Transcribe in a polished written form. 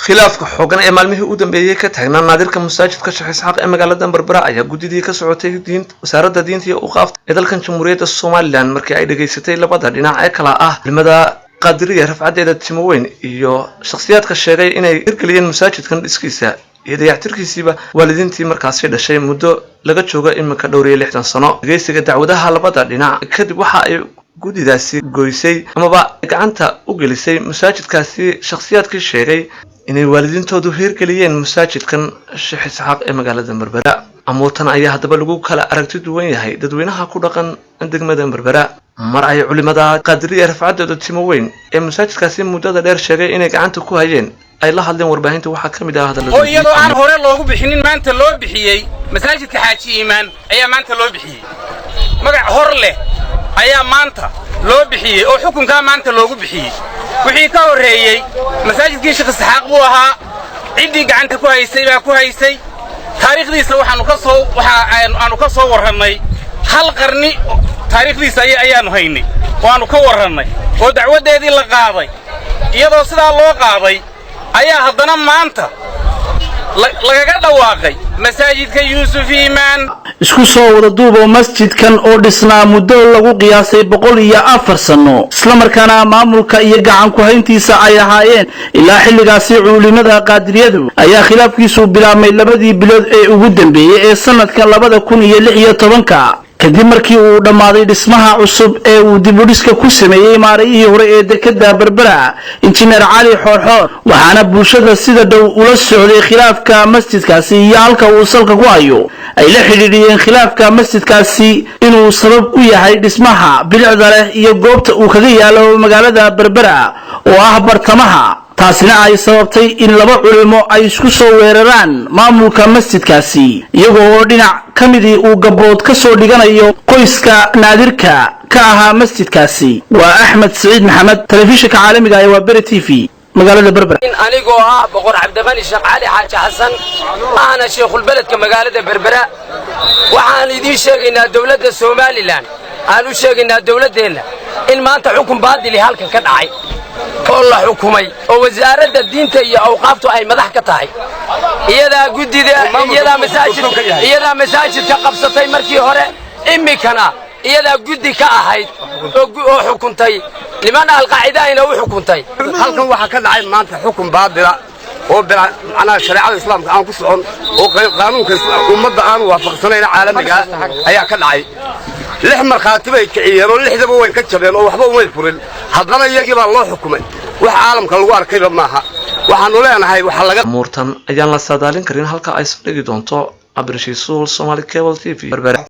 khilaafka xooggan ee maalmihii u dambeeyay ka taagnaa naadirka masaajidka Sheekh Isxaaq ee magaalada Berbera ayaa gudidii ka socotay wasaaradda diinta iyo awqaafta ee dalkan Jamhuuriyadda Soomaaliland markii ay dhageysatay labada dhinac ee kala ah culimada qaadiriga rafcadeeda Timoweyn iyo shakhsiyaadka sheegay inay hirgeliyeen masaajidkan dhiskiisa iyo dayactirkiisiba waalidiintii markaasi dhashay muddo laga jooga imika dhowr iyo 60 sano dhageysiga dacwadaha labada dhinac kadib waxa ay gudidaasi goysay amaba gacanta u gelisay masaajidkaasi shakhsiyaadkii sheegay inay waalidiintoodu hirgeliyeen masaajidkan Sheekh Isxaaq ee magaalada Berbera amuurtan ayaa hadaba lagu kala aragti duwan yahay dadweynaha ku dhaqan degmada Berbera mar ay culimada qaadiriga rafcadeeda Timoweyn ee masaajidkaasi muddada dheer sheegay inay gacanta ku hayeen ay la hadleen warbaahinta waxa kamid ah hadalada oo iyadoo aan hore loogu bixinin maanta loo bixiyay masaajidka Xaaji Iimaan ayaa maanta loo bixiyay magac hor leh ayaa maanta loo bixiyay oo xukunka maanta loogu bixiyay wixii ka horeeyay masaajidkii Sheekh Isxaaq buu ahaa cidii gacanta ku haysay baa ku haysay taariikhdiisa waxaanu ka soo warranay hal qarni taariikhdiisa ayaanu haynay waanu ka warranay oo dacwadeedii la qaaday iyadoo sidaa loo qaaday ayaa haddana maanta lagaga dhawaaqay masaajidka Yuusuf Iimaan isku soo wada duubo masjidkan oo dhisnaa muddo lagu qiyaasay 104 sano isla markaana maamulka iyo gacan ku hayntiisa ay ahaayeen ilaa xilligaasi culimada qaadiriyadu ayaa khilaafkiisu bilaabmay labadii bilood ee ugu dambeeyay ee sanadka 2016 kadib markii uu dhamaaday dhismaha cusub ee uu dib u dhiska ku sameeyay maarayihii hore ee dekedda Berbera injineer Cali Xoorxoor waxaana bulshada sida dhow ula socday khilaafka masjidkaasi iyo halka uu salka ku hayo ay la xiriiriyeen khilaafka masjidkaasi inuu sabab u yahay dhismaha bilicda leh iyo goobta uu kaga yaalo magaalada Berbera oo ah bartamaha taasina ay sababtay in laba culimo ay isku soo weeraraan maamulka masjidkaasi iyagoo dhinac kamidii uu gabood ka soo dhiganayo qoyska naadirka ka ahaa masjidkaasi waa Axmed Saciid Maxamed telefishinka caalamiga ee Berbera TV magaalada Berbera anigoo ah boqor Cabdiqani Sheekh Cali Xaaji Xasan ana sheekhul beledka magaalada Berbera waxaan idin sheegaynaa dawladda Soomaaliland aanu sheegaynaa dawladeena in maanta xukun baadil halkan ka dhacay oo la xukumay oo wasaaradda diinta iyo awqaaftu ay madax ka tahay iyada masaajidka qabsatay markii hore imikana iyada guddi ka ahayd oo xukuntay liman al-qaacidayna u xukuntay halkan waxa ka dhacay maanta xukun baadila oo macnaha shariicada islaamka aan ku socon oo qaanuunka ummadda aan waafaqsanayn caalamiga ayaa ka dhacay lix markhaati bay kiciyeen oo lixdaba way ka jabeen oo waxba uma furin haddana iyagii baa loo xukumay wax caalamka lagu arkayba maaha waxaanu leenahay waxa laga amuurtan ayaan la saadaalin karin halka ay soo dhigi doonto Abrishiisul Somali Cable TV Berbera.